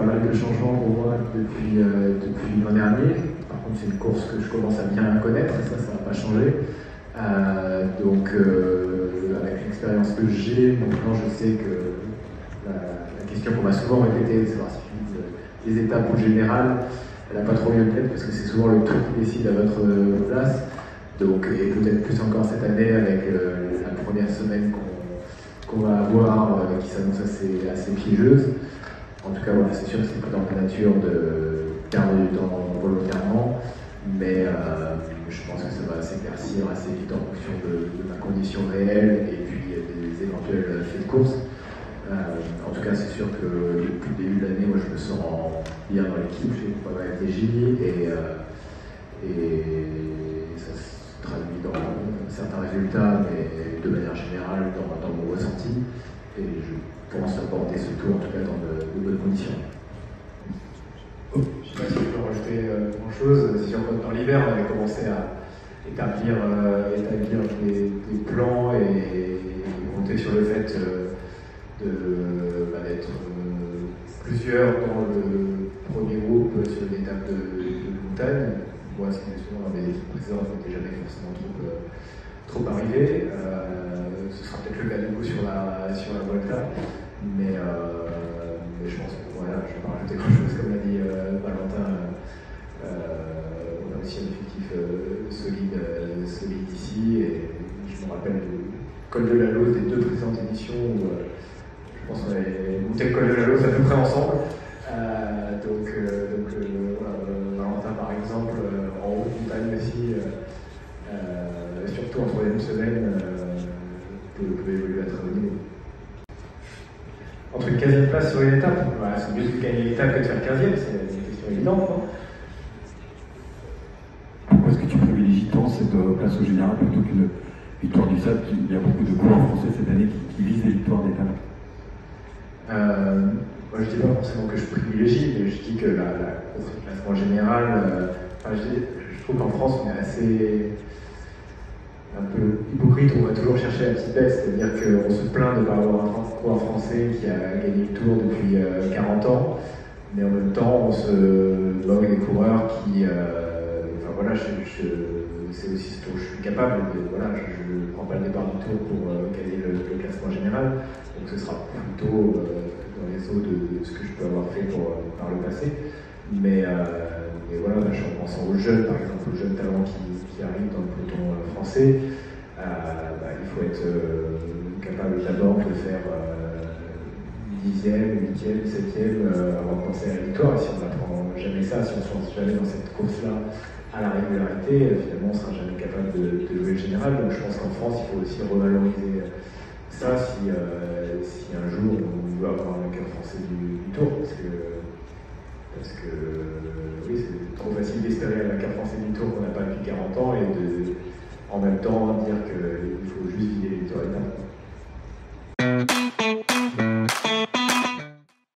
mal de changements pour moi depuis l'an dernier. Par contre, c'est une course que je commence à bien connaître, et ça va pas changer. Avec l'expérience que j'ai, maintenant je sais que la question qu'on m'a souvent répétée, de savoir si je vis les étapes ou générales, elle n'a pas trop lieu d'être parce que c'est souvent le tour qui décide à votre place. Donc, et peut-être plus encore cette année avec la première semaine qu'on va avoir qui s'annonce assez piégeuse. En tout cas, voilà, c'est sûr que c'est pas dans ma nature de perdre du temps volontairement, mais je pense que ça va s'éclaircir assez vite en fonction de ma condition réelle et puis des éventuels faits de course. En tout cas, c'est sûr que depuis le début de l'année, moi je me sens bien dans l'équipe, j'ai pas mal FDJ et ça se traduit dans certains résultats, mais de manière générale dans mon ressenti. Et je pense aborder ce tour en tout cas dans de bonnes conditions. Je ne sais pas si je peux rajouter grand chose. C'est sûr que dans l'hiver, on avait commencé à établir des plans et compter sur le fait d'être plusieurs dans le premier groupe sur une étape de montagne. Moi, ce qui est souvent dans les équipes précédentes n'était jamais forcément trop arrivé. Ce sera peut-être le cas du coup sur la Volta, mais je pense que voilà, je vais pas rajouter grand chose comme l'a dit Valentin. On a aussi un effectif solide ici, et je me rappelle du col de la Lose des deux précédentes éditions où je pense qu'on avait monté le col de la Lose à peu près ensemble. Voilà, Valentin par exemple, en haute montagne aussi, surtout en troisième semaine, peut évoluer à très haut niveau. Entre une 15e place sur une étape, voilà, c'est mieux de gagner l'étape que de faire 15e, c'est une question évidente, non? Pourquoi est-ce que tu privilégies tant cette place au général plutôt qu'une victoire du SAD? Il y a beaucoup de coureurs français cette année qui visent les victoires d'étape. Moi, je ne dis pas forcément que je privilégie, mais je dis que la classement général, je trouve qu'en France, on est assez un peu hypocrite, on va toujours chercher la petite bête, c'est-à-dire qu'on se plaint de ne pas avoir un coureur français qui a gagné le Tour depuis 40 ans, mais en même temps, on se moque des coureurs qui... c'est aussi ce dont je suis capable, voilà, je ne prends pas le départ du Tour pour gagner le classement général, donc ce sera plutôt dans les eaux de ce que je peux avoir fait par le passé. Mais voilà, là, je suis en pensant aux jeunes, par exemple, aux jeunes talents qui arrivent dans le peloton français. Il faut être capable d'abord de faire 10e, 8e, 7e avant de penser à la victoire. Et si on n'apprend jamais ça, si on ne se lance jamais dans cette course-là à la régularité, finalement on ne sera jamais capable de jouer le général. Donc je pense qu'en France, il faut aussi revaloriser ça si un jour on veut avoir un vainqueur français du Tour. Parce que oui, c'est trop facile d'espérer un vainqueur français du Tour qu'on n'a pas depuis 40 ans et en même temps dire qu'il faut juste vider les victoires d'étape.